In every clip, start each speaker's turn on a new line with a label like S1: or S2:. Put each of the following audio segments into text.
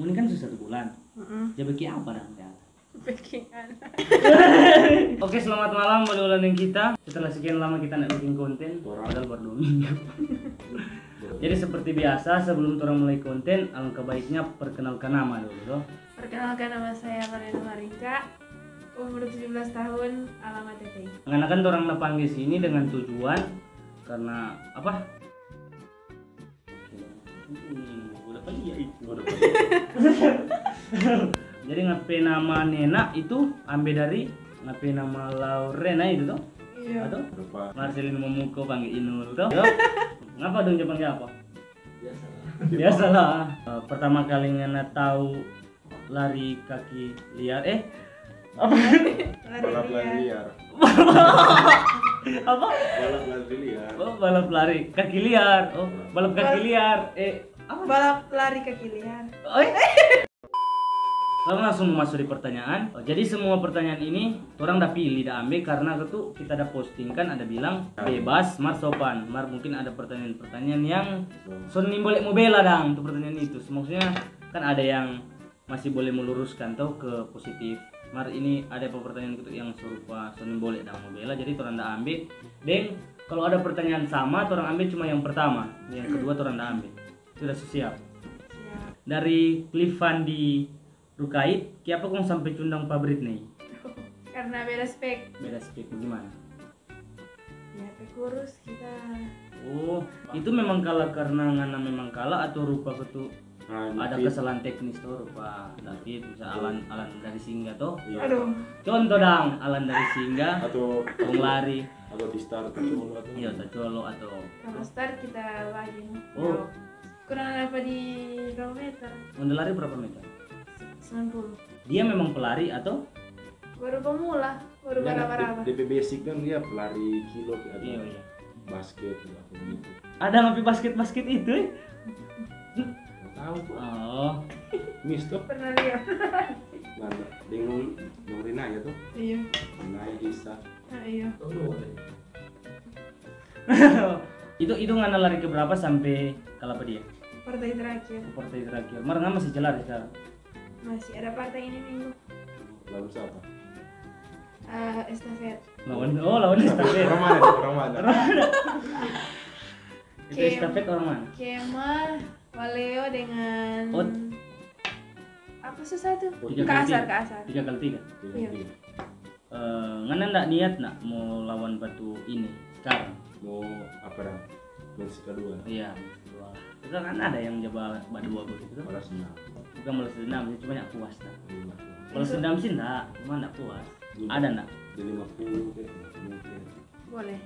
S1: Ini kan sudah 1 bulan. Jadi bagi apa dong ya?
S2: Backingan.
S1: Oke, selamat malam buat yang kita. Setelah sekian lama kita nggak bikin konten, padahal baru 2 minggu. Jadi seperti biasa, sebelum orang mulai konten, alangkah baiknya perkenalkan nama dulu.
S2: Perkenalkan, nama saya Mariana Marika, umur 17 tahun, alamat TTI.
S1: Mengenakan orang datang di sini dengan tujuan karena apa? Udah pagi ya itu. Jadi ngapain nama Nena itu ambil dari ngapain nama Laurena itu tuh?
S2: Iya.
S1: Atau Marcelino Memuko panggil Inul tuh? Ngapa dong Jepang apa? Biasalah. Pertama kali Nena tahu lari kaki liar apa?
S3: Balap lari liar.
S1: Apa?
S3: Balap lari liar.
S1: Oh, balap lari kaki liar. Oh, balap kaki liar. Apa?
S2: Balap lari kaki liar.
S1: Oh, langsung masuk di pertanyaan. Jadi semua pertanyaan ini orang udah pilih, udah ambil karena itu kita ada posting kan, ada bilang bebas, mar sopan. Mar mungkin ada pertanyaan-pertanyaan yang sonim boleh mau bela dang tuh pertanyaan itu. Maksudnya kan ada yang masih boleh meluruskan tuh ke positif. Mar ini ada pertanyaan gitu yang serupa sonim boleh dang mau bela. Jadi orang udah ambil. Deng, kalau ada pertanyaan sama, orang ambil cuma yang pertama, yang kedua orang udah ambil. Sudah siap. Dari Clifan di Rukait, kenapa kau sampai cundang pabrik nih?
S2: Karena beda spek.
S1: Beda spek bagaimana?
S2: Ya, kurus kita.
S1: Oh, itu memang kalah karena ngana memang kalah atau rupa itu ada kesalahan teknis tuh rupa tapi bisa alan dari singa tuh.
S3: Iya.
S2: Aduh.
S1: Contoh dang, alan dari singa
S3: Atau
S1: lari.
S3: atau di start atau atau.
S1: Iya, colo atau.
S2: Kalau start kita lagi.
S1: Oh.
S2: Kurang apa di berapa meter?
S1: Untuk lari berapa meter?
S2: 90.
S1: Dia memang pelari atau?
S2: Baru pemula, baru berapa-berapa.
S3: DP basic kan dia pelari kilo kayak
S1: Iya,
S3: ada
S1: iya.
S3: basket apa gitu.
S1: Ada ngapi basket itu?
S3: Nggak tahu kok.
S1: Oh.
S3: Miss tuh.
S2: Pernah lihat?
S3: Mana? Dengan Rina ya tuh.
S2: Iya.
S3: Naya Isa.
S2: Nah, iya.
S1: itu ngana lari ke berapa sampai kalah apa dia?
S2: Partai terakhir.
S1: Partai terakhir. Mar nggak masih jelas sekarang.
S2: Masih ada partai ini minggu.
S3: Lalu siapa?
S2: Estafet.
S1: Lawan estafet.
S3: Orang mana? Orang mana?
S1: Itu estafet orang mana?
S2: Kemal, Waleo dengan
S1: Oh.
S2: apa susah tuh?
S1: 3
S2: Kasar.
S1: 3 kali 3.
S2: Iya.
S1: Ngana ndak niat nak mau lawan Batu ini sekarang?
S3: Mau apa dah? Match kedua.
S1: Iya. Wah. Itu kan ada yang coba Batu begitu.
S3: Balas senang.
S1: Bukan balas dendam, cuma nyak puas nak.
S3: Iya.
S1: Balas dendam sih ndak, cuma ndak puas. Ada ndak?
S3: Di 50 kayak mungkin.
S2: Boleh.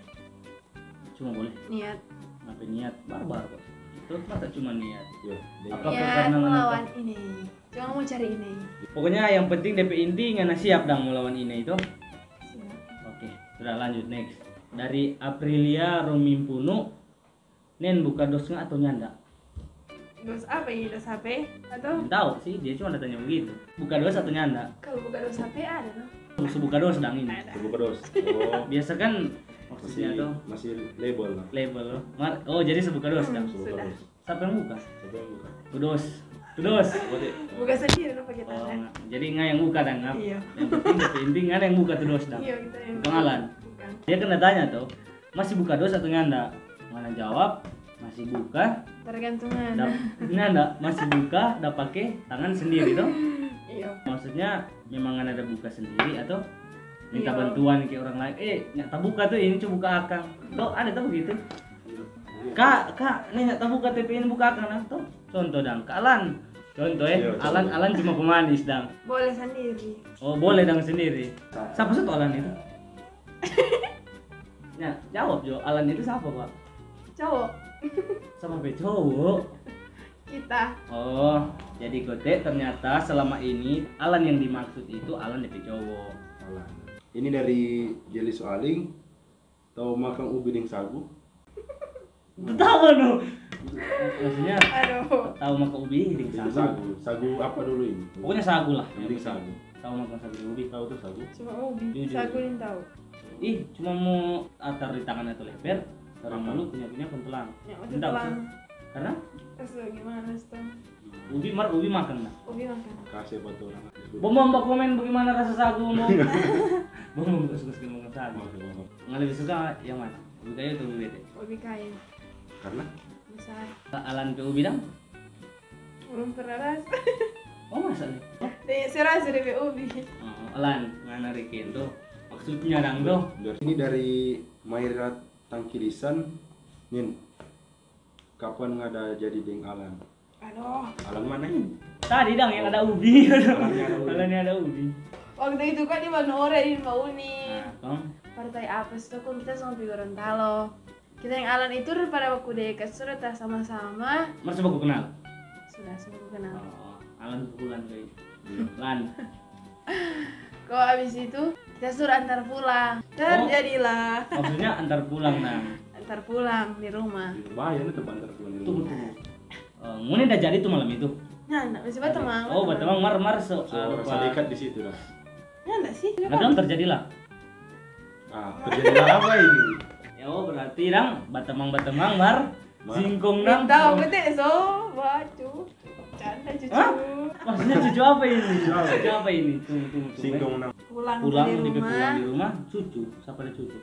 S1: Cuma boleh.
S2: Niat.
S1: Ngapain niat barbar kok. Itu masa cuma niat.
S3: Ya,
S1: Apa
S2: Niat
S1: karena
S2: melawan ini. Cuma mau cari ini.
S1: Pokoknya yang penting DP inti ngana siap dang melawan ini itu.
S2: Siap.
S1: Oke, sudah lanjut next. Dari Aprilia Romimpunu, Nen buka dos nggak atau nyanda?
S2: Dos apa ini? Dos HP? Atau
S1: Nggak tahu sih, dia cuma tanya begitu. Buka dos atau nyanda?
S2: kalau buka dos HP ada no?
S1: Musuh buka dos dang ini.
S2: Ada.
S3: terbuka dos. Oh,
S1: Biasa kan maksudnya tuh
S3: masih label lah.
S1: label loh. Oh jadi sebuka dos dang.
S3: Terbuka
S2: Sudah.
S3: dos.
S1: Siapa yang buka?
S3: Siapa yang buka?
S1: Tudos. Tudos.
S3: Berarti
S2: Buka sendiri no pakai
S1: Oh,
S2: tangan.
S1: jadi nggak yang buka dang ngap.
S2: Iya.
S1: Yang penting DP inti nggak ada yang buka tudos dang.
S2: Iya kita yang
S1: Bukan Alan.
S2: Bukan.
S1: Dia kena tanya tuh, masih buka dos atau nyanda? Mana jawab, masih buka.
S2: Tergantungan.
S1: Nyanda masih buka, udah pakai tangan sendiri tuh.
S2: Iya.
S1: Maksudnya memang ada buka sendiri atau minta
S2: Iya.
S1: bantuan ke orang lain. Nyata buka tuh ini coba buka akang. Tuh ada tuh begitu. Kak, ini nyata buka TP ini buka akang nah. Tuh contoh dang, Kak Alan. Contoh
S3: Iya, contoh.
S1: Alan cuma pemanis dang.
S2: Boleh sendiri.
S1: Oh boleh dang sendiri. Siapa satu Alan itu? Ya, jawab Jo, Alan itu siapa Pak?
S2: Cowok.
S1: Sama be cowok.
S2: Kita.
S1: Oh, jadi Gote ternyata selama ini Alan yang dimaksud itu Alan DP cowok.
S3: Alah. Ini dari Jeli Soaling. Tahu makan ubi dengan sagu?
S1: Tahu no. Maksudnya
S2: Aduh.
S1: tahu makan ubi dengan
S3: Dengan
S1: sagu.
S3: sagu. Sagu apa dulu ini?
S1: Pokoknya sagu lah.
S3: Ini sagu.
S1: Tahu makan sagu ubi.
S3: Tahu tuh sagu?
S2: Cuma ubi.
S1: Jujur.
S2: Sagu yang tahu.
S1: Ih, cuma mau atar di tangan atau lebar. Sekarang
S3: Apa?
S1: dulu punya kuntelang.
S2: Yang
S1: Entah,
S2: udah pelang.
S1: Karena
S2: Terus gimana tuh?
S1: Ubi makan nah.
S2: Ubi makan.
S3: Kasih buat orang.
S1: Bom komen bagaimana rasa sagu bom. Bom suka makan sagu. Nggak lebih suka yang mana? Ubi kayu atau ubi bete?
S2: Ubi kayu.
S3: Karena
S2: Besar.
S1: Alan ke ubi dang?
S2: Belum pernah rasa.
S1: Oh masa nih? Oh,
S2: Saya rasa dari ubi.
S1: Alan ngana rikin tuh. Maksudnya dang tuh.
S3: ini dari Mairat Tangkilisan, Nin. Kapan ngada jadi deng Alan?
S2: Aduh.
S3: Alan mana ini?
S1: Tadi dang yang ada ubi.
S3: Alannya ada ubi.
S1: Alannya ada ubi.
S2: Waktu itu kan di Manore di Mauni.
S1: Nah, Tong.
S2: Partai apa sih kan kita sama Gorontalo. Kita yang Alan itu daripada waktu dekat sudah tak sama-sama.
S1: Mas coba aku kenal.
S2: Sudah semua kenal.
S1: Oh, Alan pukulan kayak. Lan.
S2: Kok abis itu kita suruh antar pulang. Terjadilah
S1: Maksudnya antar pulang nang.
S2: antar pulang di rumah.
S3: Bahaya nih teman terpulang di
S1: Tunggu
S3: rumah.
S1: tunggu. Ngune udah jadi tuh malam itu.
S2: Nah, masih batemang.
S1: Oh, batemang mar
S3: So, rasa dekat di situ dah.
S2: Ya enggak sih?
S1: Nah, dong terjadilah.
S3: Terjadilah apa ini?
S1: Ya oh berarti dang batemang mar
S3: Mar.
S1: singkong nang.
S2: Tahu betul so, bacu. Canda cucu.
S1: Hah? Maksudnya cucu apa ini?
S3: Cucu apa?
S1: Cucu apa ini? Tunggu.
S3: Singkong nang
S2: Pulang,
S1: Pulang
S2: di
S1: di
S2: rumah.
S1: pulang di rumah cucu. Siapa ada cucu?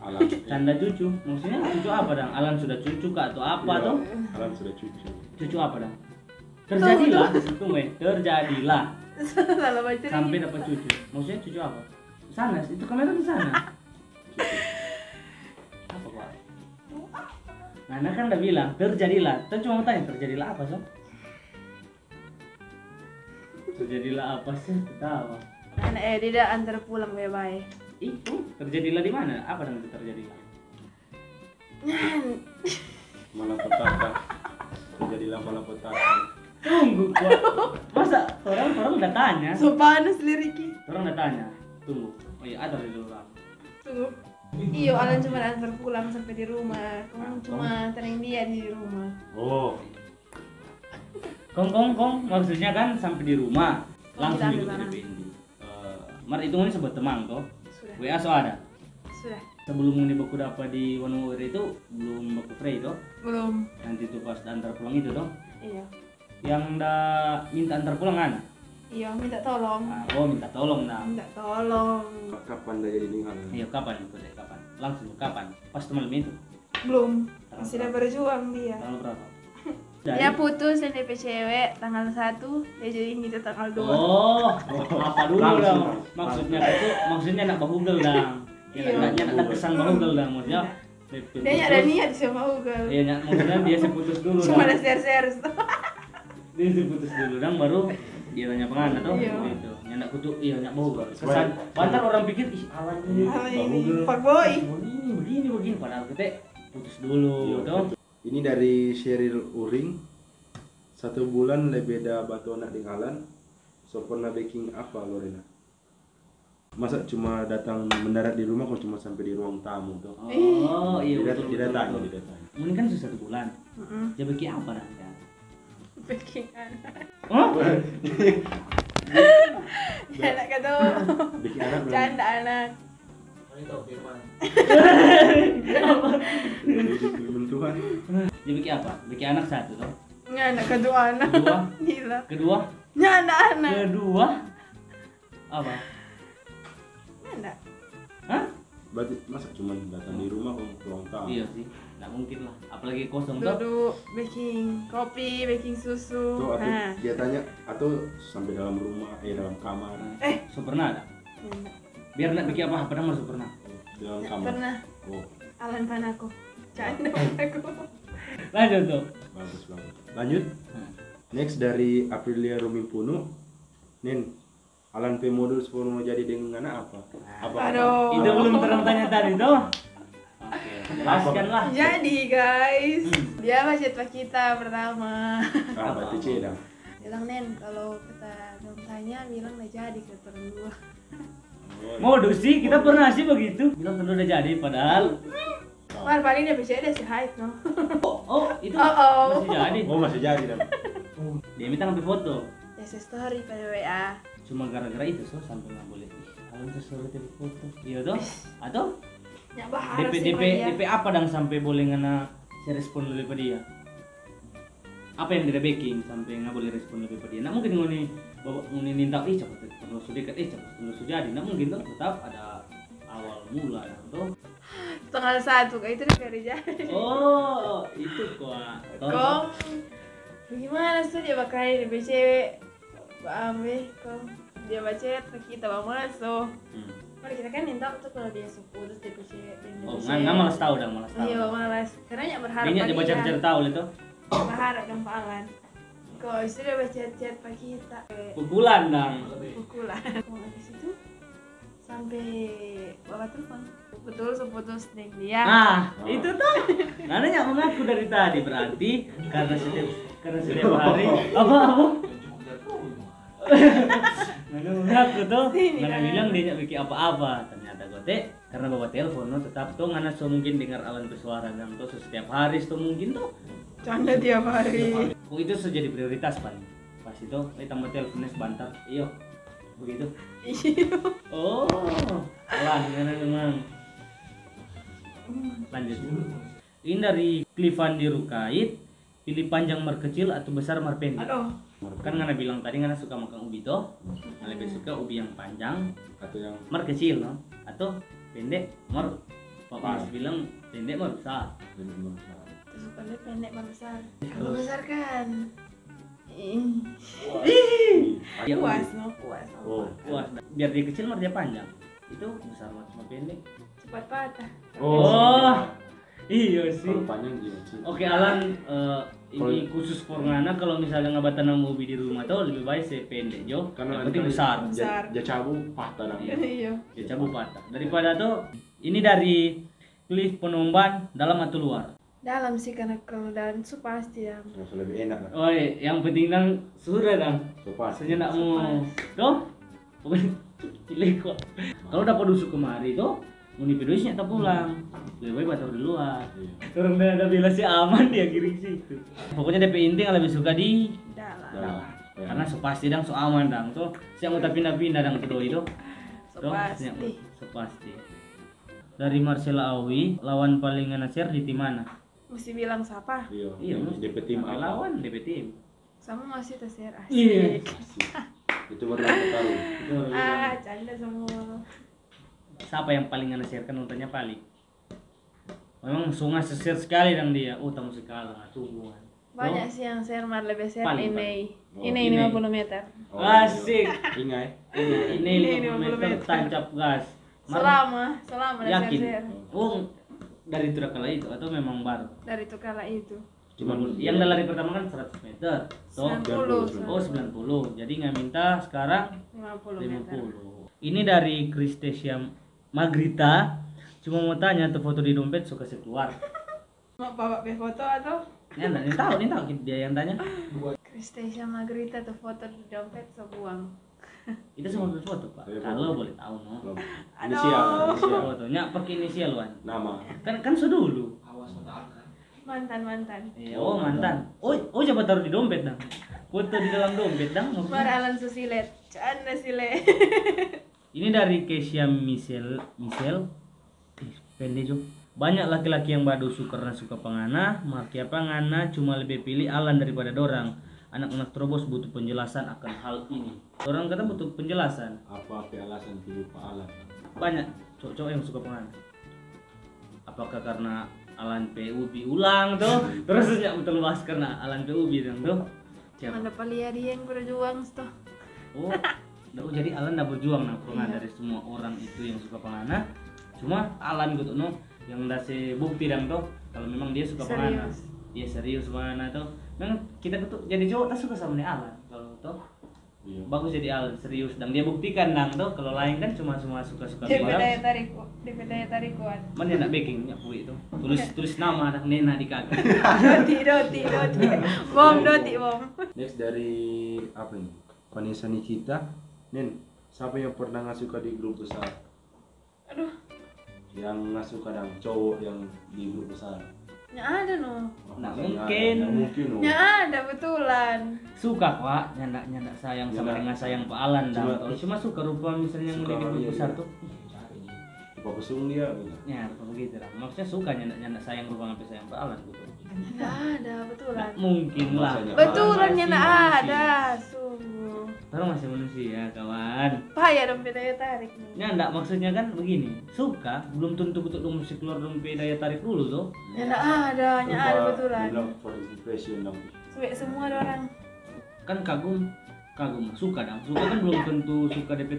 S3: Alan.
S1: Canda cucu. Maksudnya cucu apa dang? Alan sudah cucu kah atau apa
S3: Iya,
S1: tuh?
S3: Alan sudah cucu.
S1: Cucu apa dang? Terjadilah. Tunggu terjadilah.
S2: Salah baca.
S1: Sampai dapat cucu. Maksudnya cucu apa? Sana, itu kamera di sana. Apa Pak? Nana kan udah bilang terjadilah. Kita cuma mau tanya terjadilah apa sob? Terjadilah apa sih? Tahu.
S2: Anak tidak antar pulang bye-bye.
S1: Itu terjadilah di mana? Apa yang terjadilah?
S3: Malapetaka. Terjadilah malapetaka.
S1: Tunggu kuat. Masa orang udah tanya?
S2: So panas liriki.
S1: Orang udah tanya. Tunggu. Oh iya ada di luar.
S2: Tunggu. Iyo, Alan cuma antar pulang sampai di rumah. Kamu cuma tenang dia di rumah.
S3: Oh,
S1: Kong. Maksudnya kan sampai di rumah langsung
S2: Kita ambil
S1: ikut
S2: barang.
S1: DPND. Mar itu ini sebut teman toh.
S2: Sudah.
S1: WA so ada.
S2: Sudah.
S1: Sebelum ini baku dapat di Wanu itu belum baku free toh.
S2: Belum.
S1: Nanti tuh pas antar pulang itu toh.
S2: Iya.
S1: Yang dah minta antar pulang kan?
S2: Iya, minta tolong.
S1: Oh minta tolong nah.
S2: Minta tolong.
S3: kapan dah jadi deng Alan?
S1: Iya kapan itu deh kapan? Langsung kapan? Pas malam itu.
S2: Belum. Masih ada berjuang dia.
S1: Tanggal berapa?
S2: Dia putus yang DP cewek tanggal 1, dia jadi gitu tanggal 2.
S1: Oh, apa dulu
S3: Langsung,
S1: dong?
S3: langsung.
S1: Maksudnya nak bahugel dang. Ya
S2: Iya.
S1: nak kesan bahugel dang maksudnya.
S2: Dia nyada niat sama Google.
S1: Iya, maksudnya dia seputus dulu
S2: Cuma ada
S1: dang.
S2: share-share.
S1: Dia seputus dulu dang baru dia tanya pengana tuh
S2: Iya.
S1: gitu. Nyak kutu iya nyak bahugel. Kesan bantar orang pikir ih ala ini bahugel.
S2: Fuckboy.
S1: Begini padahal kita putus dulu
S3: Iya.
S1: tuh.
S3: Ini dari Sheryl Uring. 1 bulan lebih beda batu anak deng Alan. So pernah baking apa Lorena? Masa cuma datang mendarat di rumah kok cuma sampai di ruang tamu tuh?
S1: Oh, iya betul.
S3: Tidak tanya,
S1: betul.
S3: tidak tanya.
S1: Ini kan sudah 1 bulan.
S2: Heeh.
S1: Dia bikin apa dah? Ya?
S2: Baking anak.
S1: Oh?
S2: Anak kata.
S3: Bikin anak belum?
S2: Canda anak.
S3: Belum Tuhan.
S1: Dia bikin apa? Bikin anak 1 tuh.
S2: Anak kedua anak.
S1: Kedua?
S2: Gila.
S1: Kedua?
S2: Nyanda anak.
S1: Kedua? Apa?
S2: Nyanda.
S1: Hah?
S3: Berarti masa cuma datang di rumah kok ke ruang tamu?
S1: Iya sih, nggak mungkin lah. Apalagi kosong tuh.
S2: Duduk baking kopi, baking susu.
S3: Tuh, atau
S2: Nah.
S3: dia tanya atau sampai dalam rumah, dalam kamar,
S1: So pernah ada?
S2: Nyanda.
S1: Biar nggak bikin apa-apa dah masuk pernah.
S3: di dalam
S2: Nggak
S3: kamar.
S2: pernah.
S3: Oh,
S2: Alan Panako. Canda Panako.
S1: Lanjut tuh.
S3: bagus. Lanjut.
S1: Hmm.
S3: Next dari Aprilia Rumimpuno. Nin, Alan P modul sebelum mau jadi dengan anak apa? Apa?
S2: Aduh.
S1: Itu belum terang tanya tadi tuh. Oke, jelaskan lah.
S2: Jadi guys,
S1: Hmm.
S2: dia macet pak kita pertama.
S3: Berarti C dah.
S2: Bilang Nen, kalau kita belum tanya, bilang udah jadi ke orang dua.
S3: Oh,
S1: Modus sih, kita pernah sih begitu. Bilang tentu udah jadi, padahal.
S2: Wah, paling dia bisa dia sih hide no.
S1: Oh, itu
S2: Oh.
S1: masih jadi.
S3: Oh, masih jadi dah.
S1: Dia minta ngambil foto.
S2: Ya story pada WA.
S1: Cuma gara-gara itu so sampai nggak boleh. Kalau sesuatu dari foto. Iya tuh. Atau
S2: Ya bahas
S1: DP
S2: sih
S1: DP
S2: dia.
S1: DP apa dang sampai boleh ngena saya respon dulu ke dia? apa yang dia baking sampai nggak boleh respon lebih pada dia. Nah mungkin ngoni minta cepat terus dekat cepat terus jadi. Nah mungkin tuh tetap ada awal mula tuh.
S2: Tanggal 1 kayak itu dari jadi.
S1: Oh itu
S2: Kong bagaimana sih dia bakal di BCW ambil kong dia baca kita bawa masuk. Mari kita kan minta tuh kalau dia putus di BCW.
S1: Oh nggak malas tahu dong malas tahu.
S2: Iya malas karena ya berharap.
S1: Dia baca cari tahu itu.
S2: Berharap dan Alan. Kok istri dia baca chat pagi kita.
S1: Pukulan dong.
S2: Pukulan. Kok habis itu sampai bawa telepon. Betul seputus nih dia.
S1: Nah, itu tuh. Nanya mengaku dari tadi berarti karena setiap hari apa? Nana mengaku tuh. Nana bilang dia nggak bikin apa-apa. Ternyata gue karena bawa telepon, no, tetap tuh Nana so mungkin dengar awan bersuara dan tuh setiap hari tuh mungkin tuh.
S2: Canda tiap hari.
S1: Oh itu sudah jadi prioritas pan. Pas itu, tambah teleponnya sebentar. Iyo, begitu.
S2: Iya.
S1: Oh, lah Nana memang. Lanjut. Ini dari Clifan di Rukait, pilih panjang mar kecil atau besar mar pendek.
S2: Aduh.
S1: Kan Ngana bilang tadi Ngana suka makan ubi toh. Ngana lebih suka ubi yang panjang
S3: Atau yang
S1: mar kecil no? Atau pendek mar Pak bilang pendek mar besar.
S2: Terus pendek besar. Kalau besar kan.
S1: Ya,
S2: Puas no, puas.
S3: Oh.
S1: Wah, biar dia kecil mar dia panjang. Itu besar mar cuma pendek.
S2: Cepat patah.
S1: Oh. Iya sih.
S3: Kalau panjang iya sih.
S1: Oke Alan, ini khusus for Ngana kalau misalnya nggak tanam ubi di rumah tuh lebih baik saya pendek jo,
S3: Karena
S1: yang penting besar.
S2: Besar.
S3: Jacabu patah dah.
S2: Iya.
S1: Ya cabut patah. Daripada tuh ini dari Cliff Penomban dalam atau luar.
S2: Dalam sih karena kalau dalam itu pasti ya.
S3: Yang lebih enak lah.
S1: Oh, yang penting dang sudah dang.
S3: Sopas.
S1: Senyum nak mau tuh. Pokoknya pilih kok. Kalau dapat dusuk kemari tuh, mau dipedusnya tak pulang. Lebih baik batal di luar. Orang ada bilang sih aman dia kirim situ. Pokoknya DP inti yang lebih suka di
S2: Dalam.
S3: Nah,
S1: karena so pasti dang so aman dang tuh. Siang mau pindah-pindah dang tuh itu.
S2: So pasti.
S1: So pasti. Dari Marcella Awi, lawan paling nge-share di tim mana?
S2: Mesti bilang siapa?
S3: Iya.
S1: Iya,
S3: DP tim
S1: pakai
S3: apa?
S1: lawan DP tim.
S2: Sama masih tersiar asik.
S1: Iya.
S3: Itu baru aku tahu.
S1: Itu
S2: Canda semua.
S1: siapa yang paling nge-share kan nontonnya paling. Memang sungai share sekali dang dia. Oh, tamu sekali nggak sungguhan.
S2: Banyak sih yang share mar lebih share
S1: Paling,
S2: ini.
S3: Oh,
S2: Ini
S1: ini.
S2: 50 meter.
S1: Asik.
S3: Ingai.
S1: Ini 50 meter tancap gas.
S2: Selama ada
S1: Yakin?
S2: share.
S1: Oh, dari itu kala itu atau memang baru?
S2: Dari itu kala itu.
S1: Cuma yang lari pertama kan 100 meter. Toh,
S2: 90.
S1: oh 90. Jadi nggak minta sekarang
S2: 50 meter.
S1: 50. Ini dari Kristesia Magrita. Cuma mau tanya tuh foto di dompet suka keluar.
S2: Mau bawa foto atau?
S1: Ya, ini tahu dia yang tanya.
S2: Kristesia Magrita tuh foto di dompet sebuang.
S1: Itu semua foto Pak. Kalau boleh tahu no.
S3: Inisial.
S1: Fotonya pakai inisial Wan.
S3: Nama.
S1: Kan so dulu.
S2: Mantan.
S1: Oh mantan. Oh coba taruh di dompet dong. Foto di dalam dompet dong.
S2: Mar Alan Susilet. Canda sile.
S1: Ini dari Kesia Michelle. Pendek juga. Banyak laki-laki yang badusu karena suka pengana, makia pangana cuma lebih pilih Alan daripada dorang. Anak-anak terobos butuh penjelasan akan hal ini. Orang kata butuh penjelasan.
S3: Apa alasan pilih Pak Alan?
S1: Banyak cowok-cowok yang suka pengana. Apakah karena Alan PUB ulang tuh? Terus ya betul bahas karena Alan PUB tuh. Siapa?
S2: Mana palia dia yang berjuang tuh.
S1: Oh, jadi Alan dah berjuang nah pengana dari semua orang itu yang suka pengana. Cuma Alan gitu no yang dasi bukti dang tuh kalau memang dia suka pengana. Dia serius pengana tuh. Memang kita tuh jadi cowok tak suka sama dia Alan kalau tuh.
S3: Iya.
S1: Bagus jadi Alan serius dan dia buktikan dang tuh kalau lain kan cuma suka-suka
S2: DP daya
S1: barang.
S2: tarik kuat.
S1: Mana nak baking ya pui itu. Tulis nama anak Nena di kaki.
S2: Doti. Bom.
S3: Next dari apa ini? Vanessa Nikita. Nen, siapa yang pernah nggak suka di grup besar?
S2: Aduh,
S3: Yang nggak suka dang cowok yang di grup besar.
S2: nya ada no.
S1: Nggak
S3: Masa
S1: mungkin.
S3: nggak mungkin loh.
S2: Nya ada betulan.
S1: Suka Pak, nyanda sayang sama dengan sayang Pak Alan dang. Cuma suka rupa misalnya yang
S3: Suka
S1: di grup
S3: iya,
S1: besar
S3: iya.
S1: tuh.
S3: Lupa pesung dia gitu.
S1: Ya, rupa begitu lah. Maksudnya suka nyanda sayang rupa sampai sayang Pak Alan gitu.
S2: Nggak ada, betulan.
S1: Mungkin lah.
S3: Masanya
S2: Betulannya
S1: Masih
S2: nggak
S1: manusia.
S2: ada, sungguh.
S1: Orang masih manusia, kawan.
S2: Payah dompet daya tarik nih.
S1: Ya enggak, maksudnya kan begini. Suka belum tentu betul dong mesti keluar dompet daya tarik dulu tuh.
S2: Ya nggak ada, hanya ada betulan.
S3: Bilang for impression dong.
S2: Sampai semua ada orang.
S1: Kan kagum suka dong. Suka kan belum tentu suka DP.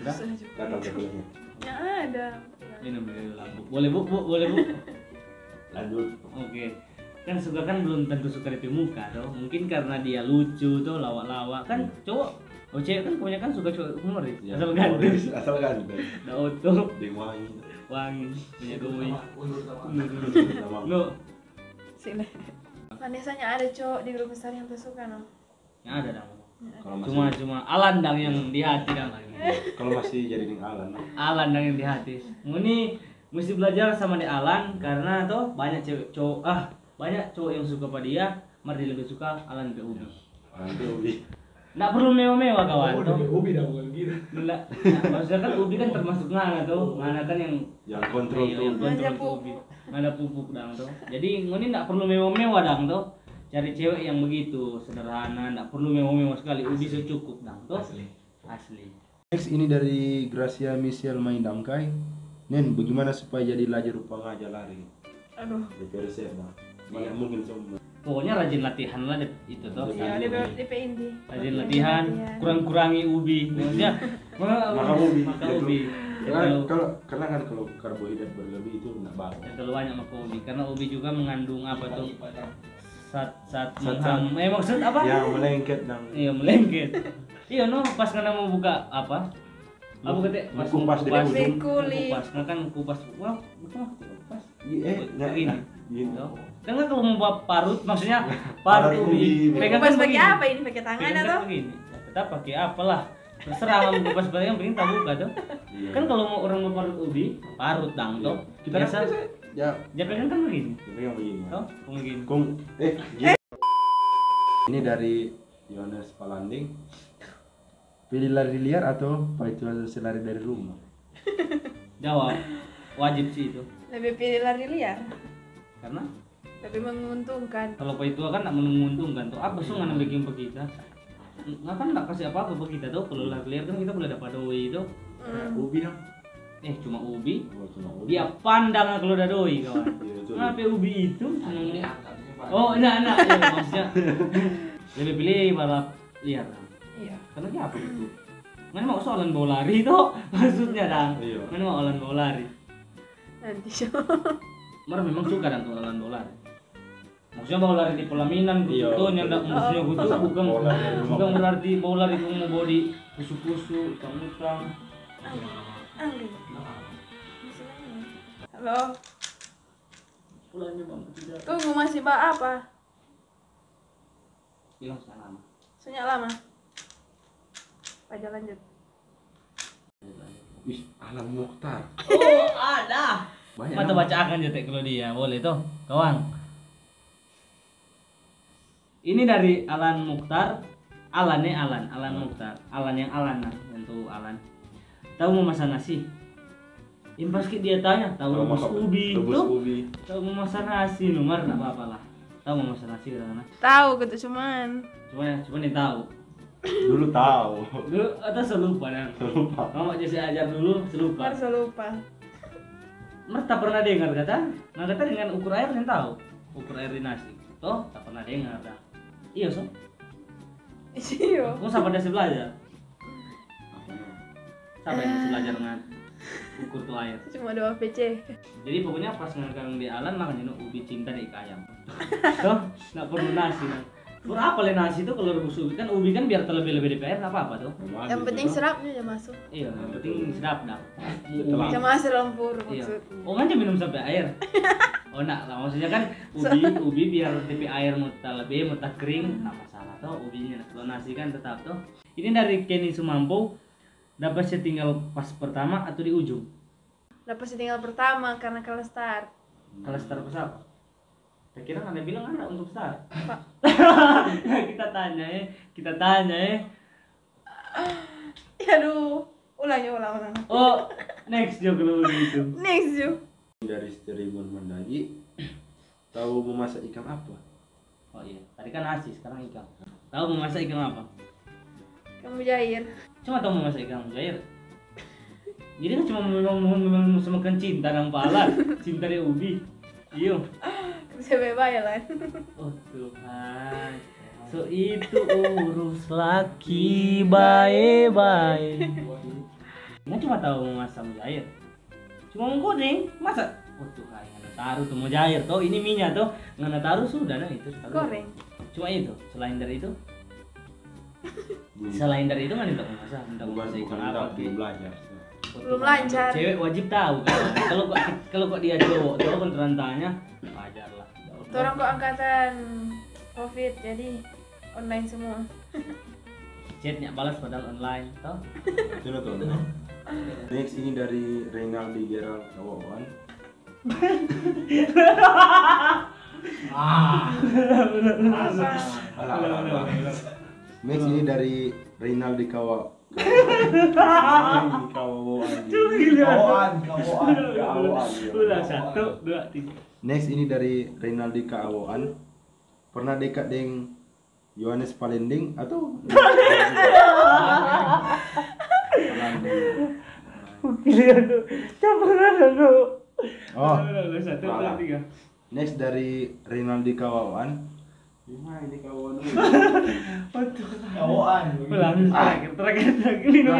S1: Udah?
S2: Susah juga.
S3: Kata betulnya.
S2: Ya ada.
S1: Minum dari lampu. Boleh bu, boleh bu.
S3: Lanjut.
S1: Oke. Kan suka kan belum tentu suka DP muka tuh. Mungkin karena dia lucu tuh, lawak-lawak kan cowok. Oh cewek kan kebanyakan suka cowok humoris.
S3: Ya,
S1: Asal ganteng.
S3: Asal ganteng.
S1: Ada otot,
S3: Dia wangi.
S1: wangi, punya duit.
S3: Sama.
S1: Lo
S2: Sini. Vanessanya ada cowok di grup besar yang tersuka no.
S1: yang ada dong.
S3: Kalau masih
S1: Cuma Alan dang yang di hati dang lagi.
S3: kalau masih jadi ning Alan.
S1: Alan dang yang di hati. Ini mesti belajar sama di Alan karena tuh banyak cewek cowok banyak cowok yang suka pada dia, Mardi lebih suka Alan ke Ubi.
S3: Nanti Ubi.
S1: Nggak perlu mewah-mewah kawan tuh.
S4: Ubi dah bukan gitu.
S1: Nggak, maksudnya kan Ubi kan termasuk Ngana tuh. Ngana kan yang
S3: kontrol
S1: iya,
S3: tuh.
S1: yang kontrol
S2: Ngana
S1: tuh Ubi. Ngana pupuk dang tuh. Jadi ini nggak perlu mewah-mewah dang tuh. Cari cewek yang begitu sederhana, nggak perlu mewah-mewah sekali. Ubi secukup dang tuh. Asli.
S3: Next ini dari Gracia Michelle Maindamkai. Nen, bagaimana supaya jadi laju rupa ngaja lari?
S2: Aduh.
S3: DP resep dah. Mana mungkin semua.
S1: Pokoknya rajin latihan lah itu tuh.
S2: Iya, DP Indi.
S1: Rajin latihan, kurang-kurangi ubi. Maksudnya
S3: Makan ubi.
S1: Makan ubi.
S3: Karena kan kalau karbohidrat berlebih itu enggak bagus.
S1: Ya, terlalu banyak makan ubi karena ubi juga mengandung apa tuh? Saat
S3: Zat-zat.
S1: maksud apa?
S3: Yang melengket dan
S1: Iya melengket. Iya no pas karena mau buka apa? Apa kata? Pas
S3: Kupas di
S1: kupas
S3: ujung.
S2: Kulit.
S1: kupas, nah kan kupas. Wah, betul kupas.
S3: gini.
S1: Gini. Kan nggak kalau mau buat parut, maksudnya parut
S3: Parut
S1: ubi.
S3: ubi.
S1: Pegang
S2: Kupas
S1: kan
S2: pakai
S1: begini.
S2: apa ini? Pakai tangan
S1: Pegang
S2: atau?
S1: kan begini. Tetap pakai apalah. Terserah kamu kupas pakai yang penting tak buka tuh.
S3: Iya.
S1: Kan kalau mau orang mau parut ubi, parut dang
S3: Iya.
S1: tuh.
S3: Kita
S1: Biasa
S3: ya
S1: dia pegang kan begini.
S3: yang begini.
S1: Tuh, begini.
S3: Kung gini. Ini dari Yohanes Palanding. Pilih lari liar atau itu selari dari rumah?
S1: Jawab. Wajib sih itu.
S2: Lebih pilih lari liar.
S1: Karena
S2: Lebih menguntungkan.
S1: kalau itu kan nggak menguntungkan tuh. Apa sih nggak bikin ke kita? Nggak kan nggak kasih apa-apa ke kita tuh. Kalau lari liar kan kita boleh dapat doi itu.
S3: Ubi dong.
S1: Cuma ubi.
S3: Oh, cuma ubi.
S1: Dia pandang kalau udah doi kawan.
S3: Iya, betul.
S1: Kenapa ubi itu? Oh, enak. Ya, maksudnya lebih pilih balap liar.
S2: Iya.
S1: Karena dia apa itu? Mana mau soalan bawa lari tuh maksudnya dang.
S3: Iya.
S1: Mana mau soalan bawa lari?
S2: Nanti
S1: Mar memang suka dang tuh soalan bawa lari. Maksudnya bawa lari di pelaminan gitu
S3: Iya,
S1: tuh yang
S3: betul.
S1: maksudnya gitu
S3: Masa
S1: bukan
S3: bawa lari di rumah?
S1: bukan berarti bawa lari itu mau bawa di kusu-kusu, utang-utang.
S2: Anggi. Halo.
S1: Pulangnya bang tidak.
S2: Tunggu masih bah apa?
S1: Bilang sana.
S2: Sunyak lama. Aja lanjut.
S3: Wih, Alan Mokhtar.
S1: Oh, ada.
S3: Banyak.
S1: Mata baca akan jetek kalau dia, boleh tuh, kawan. Ini dari Alan Mukhtar. Alan Mukhtar. Alan yang Alan nah, untuk Alan. Tahu memasak nasi? Impas dia tanya, tahu rebus ubi
S3: Rebus
S1: tuh?
S3: ubi.
S1: Tahu memasak nasi, nomor enggak apa-apa lah. Tahu memasak nasi karena
S2: Tahu gitu cuman.
S1: cuma nih tahu.
S3: Dulu tahu.
S1: Dulu atau selupa dah.
S3: Lupa.
S1: Mama jadi ajar dulu selupa.
S2: Harus lupa.
S1: Mer tak pernah dengar kata? Nah kata dengan ukur air kan tahu. Ukur air di nasi. Toh tak pernah dengar dah. Iya so.
S2: Iya.
S1: Kamu sampai dasar belajar. Sampai dasar belajar dengan ukur tuh air.
S2: Cuma 2 PC.
S1: Jadi pokoknya pas ngangkang di Alan makan jenuh ubi cinta di ikan ayam. Toh nggak perlu nasi. Nah. Apa le nasi itu kalau rebus ubi kan biar terlebih-lebih DPR nggak apa-apa tuh.
S2: Yang penting serapnya aja masuk.
S1: Iya, yang penting sedap dah.
S3: Setelah-
S2: Sama hasil lempur
S1: Iya.
S2: maksudnya.
S1: Oh kan minum sampai air. Oh enggak lah, maksudnya kan ubi biar DP air muta lebih muta kering, nggak masalah toh ubinya. Kalau nasi kan tetap toh. Ini dari Kenny Sumampo. Dapat saya tinggal pas pertama atau di ujung?
S2: Dapat sih tinggal pertama karena kalau start.
S1: Kalau start pas apa? Saya kira Anda bilang ada untuk start.
S2: Pak.
S1: kita tanya ya.
S2: Aduh, ulang.
S1: Oh, next juga kalau begitu.
S2: Next you.
S3: Dari Steribon Mandagi, tahu memasak ikan apa?
S1: Oh iya, tadi kan nasi, sekarang ikan. Tahu memasak ikan apa?
S2: Kamu Jair.
S1: Cuma tahu memasak ikan mujair. Jadi kan cuma semakan cinta nang pala, cinta dia ubi. Iyo.
S2: Bisa bebas ya lah.
S1: Oh Tuhan. So itu urus laki bae-bae. Nggak cuma tahu memasak mujair. Cuma menggoreng, masak. Oh Tuhan, nggak taruh tuh mujair toh, ini minyak toh, nggak taruh sudah nah itu.
S2: Goreng.
S1: Cuma itu, selain dari itu kan untuk memasak, untuk memasak ikan apa?
S3: belum belajar.
S2: Belum lancar.
S1: Cewek wajib tahu kan. Kalau kok dia cowok kan terantanya wajar lah.
S2: Orang kok angkatan COVID jadi online semua.
S1: Chatnya balas padahal online, toh?
S3: Coba tuh. Next ini dari Renaldi Gerald Kawawan. Next ini dari Renaldi Kawawan.
S1: Udah 1, 2, 3.
S3: Next ini dari Renaldi Kawawan. Pernah dekat dengan Yohanes Palending atau Oh,
S1: 1, 2, 3.
S3: next dari Renaldi Kawawan.
S1: Terakhir minum.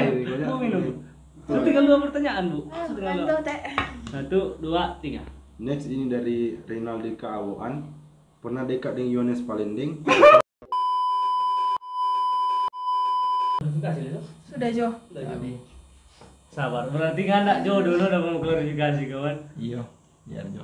S1: Mau minum. Satu kali 2 pertanyaan, Bu.
S2: Bantu teh.
S1: 1, 2, 3.
S3: Next ini dari Renaldi Kawawan. Pernah dekat dengan Yohanes Palending.
S2: Sudah Jo.
S1: Sabar, berarti nggak ada jodoh lo udah mau klarifikasi kawan.
S4: Iya, biar Jo.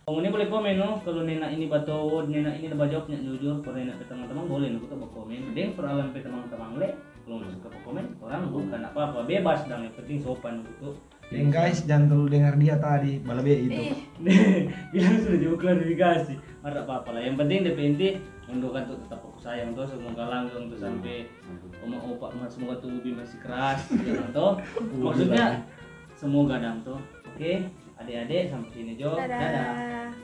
S1: Kamu ini boleh komen no, kalau Nena ini batu, Nena ini udah jawabnya jujur, kalau Nena ke teman-teman boleh no, kita komen. Deng perawan ke teman-teman le, kalau nggak suka komen, orang bukan apa-apa, bebas dong, yang penting sopan gitu.
S4: Dan guys, jangan terlalu dengar dia tadi, balabe itu.
S1: Bilang sudah jauh klarifikasi, ada apa-apa lah. Yang penting DPNT mendoakan untuk tetap fokus sayang tuh, semoga langgeng tuh sampai oma opa semoga tubuh masih keras, jangan tuh. Maksudnya semoga dam tuh. Oke, adik-adik sampai sini Jo. Dadah.
S2: Dadah.